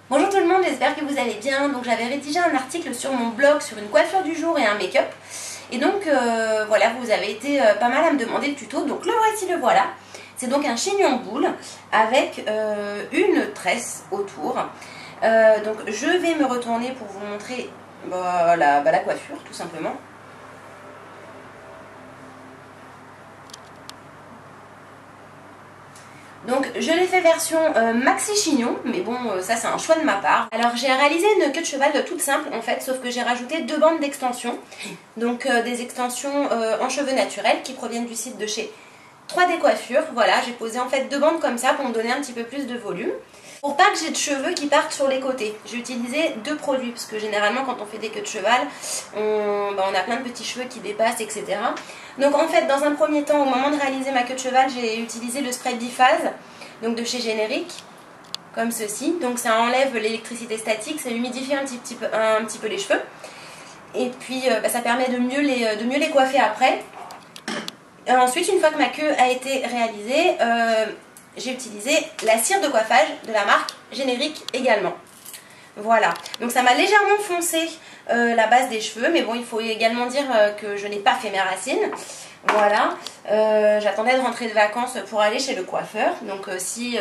Bonjour tout le monde, j'espère que vous allez bien. Donc j'avais rédigé un article sur mon blog sur une coiffure du jour et un make-up. Et donc voilà, vous avez été pas mal à me demander le tuto. Donc le voici, le voilà. C'est donc un chignon boule avec une tresse autour. Donc je vais me retourner pour vous montrer la coiffure tout simplement. Donc je l'ai fait version maxi chignon, mais bon ça c'est un choix de ma part. Alors j'ai réalisé une queue de cheval toute simple en fait, sauf que j'ai rajouté 2 bandes d'extensions. Donc des extensions en cheveux naturels qui proviennent du site de chez 3D Coiffure. Voilà, j'ai posé en fait 2 bandes comme ça pour me donner un petit peu plus de volume. Pour pas que j'ai de cheveux qui partent sur les côtés, j'ai utilisé 2 produits, parce que généralement quand on fait des queues de cheval, on a plein de petits cheveux qui dépassent, etc. Donc en fait, dans un premier temps, au moment de réaliser ma queue de cheval, j'ai utilisé le spray biphase, donc de chez Générique, comme ceci. Donc ça enlève l'électricité statique, ça humidifie un petit peu les cheveux. Et puis ça permet de mieux les coiffer après. Ensuite, une fois que ma queue a été réalisée, j'ai utilisé la cire de coiffage de la marque Générique également. Voilà, donc ça m'a légèrement foncé la base des cheveux, mais bon, il faut également dire que je n'ai pas fait mes racines. Voilà, j'attendais de rentrer de vacances pour aller chez le coiffeur, donc si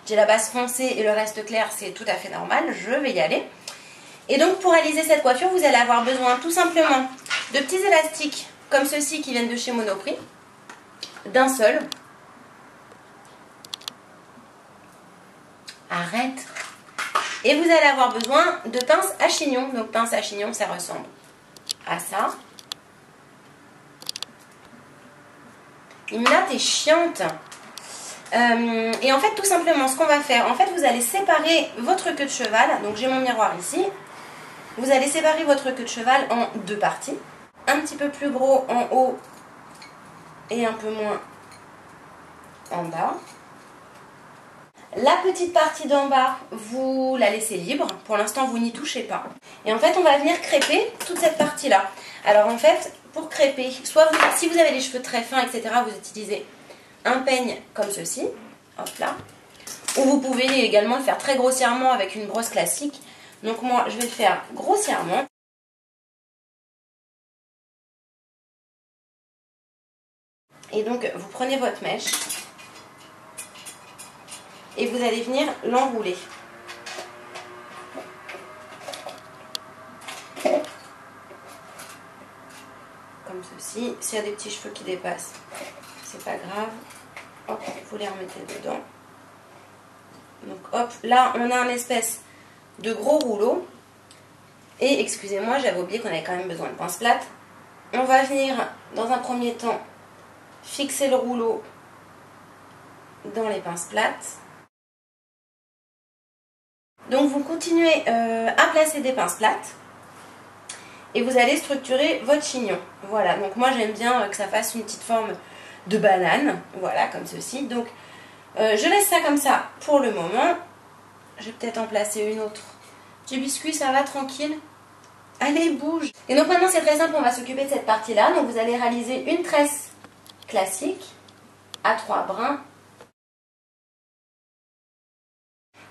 j'ai la base foncée et le reste clair, c'est tout à fait normal, je vais y aller. Et donc pour réaliser cette coiffure, vous allez avoir besoin tout simplement de petits élastiques comme ceux-ci qui viennent de chez Monoprix, d'un seul. Arrête. Et vous allez avoir besoin de pince à chignon. Donc pince à chignon, ça ressemble à ça. Imina, t'es chiante. Et en fait, tout simplement, ce qu'on va faire, en fait, vous allez séparer votre queue de cheval. Donc j'ai mon miroir ici. Vous allez séparer votre queue de cheval en 2 parties. Un petit peu plus gros en haut et un peu moins en bas. La petite partie d'en bas, vous la laissez libre. Pour l'instant, vous n'y touchez pas. Et en fait, on va venir crêper toute cette partie-là. Alors en fait, pour crêper, soit si vous avez les cheveux très fins, etc., vous utilisez un peigne comme ceci. Hop là. Ou vous pouvez également le faire très grossièrement avec une brosse classique. Donc moi, je vais le faire grossièrement. Et donc, vous prenez votre mèche. Et vous allez venir l'enrouler. Comme ceci. S'il y a des petits cheveux qui dépassent, c'est pas grave. Hop, vous les remettez dedans. Donc hop, là on a un espèce de gros rouleau. Et excusez-moi, j'avais oublié qu'on avait quand même besoin de pince plate. On va venir dans un premier temps fixer le rouleau dans les pinces plates. Donc vous continuez à placer des pinces plates et vous allez structurer votre chignon. Voilà, donc moi j'aime bien que ça fasse une petite forme de banane, voilà, comme ceci. Donc je laisse ça comme ça pour le moment. Je vais peut-être en placer une autre. Du biscuit, ça va, tranquille? Allez, bouge! Et donc maintenant c'est très simple, on va s'occuper de cette partie-là. Donc vous allez réaliser une tresse classique à 3 brins.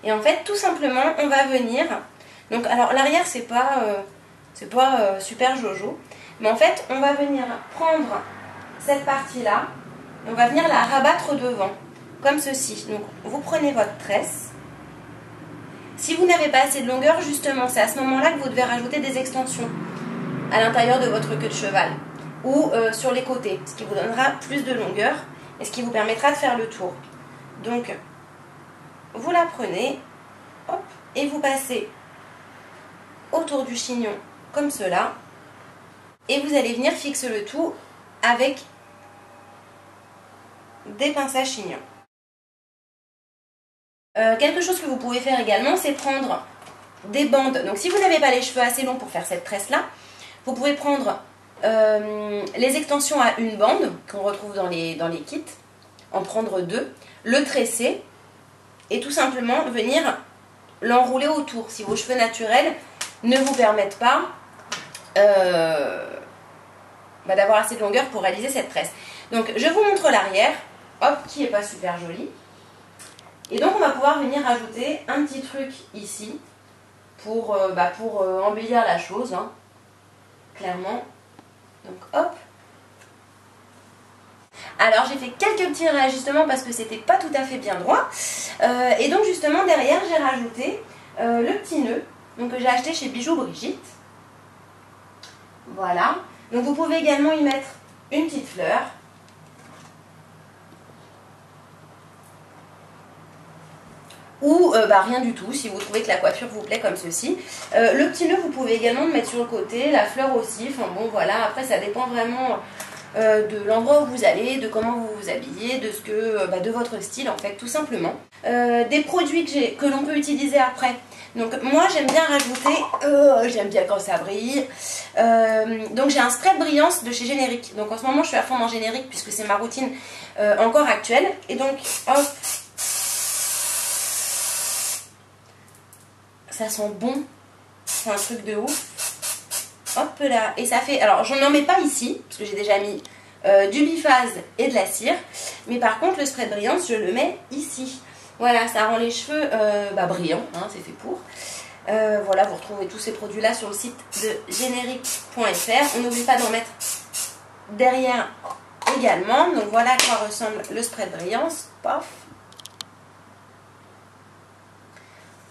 Et en fait, tout simplement, on va venir... Donc, alors, l'arrière, c'est pas super jojo. Mais en fait, on va venir prendre cette partie-là. On va venir la rabattre devant, comme ceci. Donc, vous prenez votre tresse. Si vous n'avez pas assez de longueur, justement, c'est à ce moment-là que vous devez rajouter des extensions à l'intérieur de votre queue de cheval. Ou sur les côtés, ce qui vous donnera plus de longueur et ce qui vous permettra de faire le tour. Donc... vous la prenez, hop, et vous passez autour du chignon comme cela. Et vous allez venir fixer le tout avec des pinces à chignon. Quelque chose que vous pouvez faire également, c'est prendre des bandes. Donc si vous n'avez pas les cheveux assez longs pour faire cette tresse-là, vous pouvez prendre les extensions à une bande qu'on retrouve dans les kits, en prendre 2, le tresser, et tout simplement venir l'enrouler autour si vos cheveux naturels ne vous permettent pas d'avoir assez de longueur pour réaliser cette tresse. Donc je vous montre l'arrière, hop, qui n'est pas super joli. Et donc on va pouvoir venir rajouter un petit truc ici pour embellir la chose, hein, clairement. Donc hop. Alors j'ai fait quelques petits réajustements parce que c'était pas tout à fait bien droit. Et donc justement derrière j'ai rajouté le petit nœud, donc que j'ai acheté chez Bijoux Brigitte. Voilà. Donc vous pouvez également y mettre une petite fleur. Ou rien du tout, si vous trouvez que la coiffure vous plaît comme ceci. Le petit nœud, vous pouvez également le mettre sur le côté, la fleur aussi. Enfin bon, voilà, après ça dépend vraiment de l'endroit où vous allez, de comment vous vous habillez, de ce que, de votre style en fait, tout simplement. Des produits que l'on peut utiliser après. Donc moi j'aime bien rajouter, j'aime bien quand ça brille. Donc j'ai un spray de brillance de chez Générique. Donc en ce moment je suis à fond dans Générique puisque c'est ma routine encore actuelle. Et donc hop. Ça sent bon, c'est un truc de ouf. Hop là, et ça fait, alors j'en mets pas ici, parce que j'ai déjà mis du biphase et de la cire. Mais par contre le spray de brillance, je le mets ici. Voilà, ça rend les cheveux brillants, hein, c'est fait pour. Voilà, vous retrouvez tous ces produits là sur le site de générique.fr. On n'oublie pas d'en mettre derrière également. Donc voilà à quoi ressemble le spray de brillance. Paf.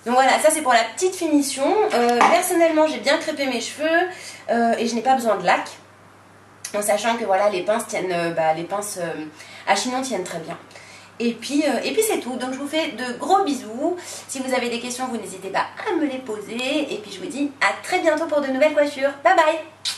Donc voilà, ça c'est pour la petite finition. Personnellement, j'ai bien crêpé mes cheveux et je n'ai pas besoin de lac. En sachant que voilà, les pinces tiennent, les pinces à chignon tiennent très bien. Et puis c'est tout. Donc je vous fais de gros bisous. Si vous avez des questions, vous n'hésitez pas à me les poser. Et puis je vous dis à très bientôt pour de nouvelles coiffures. Bye bye!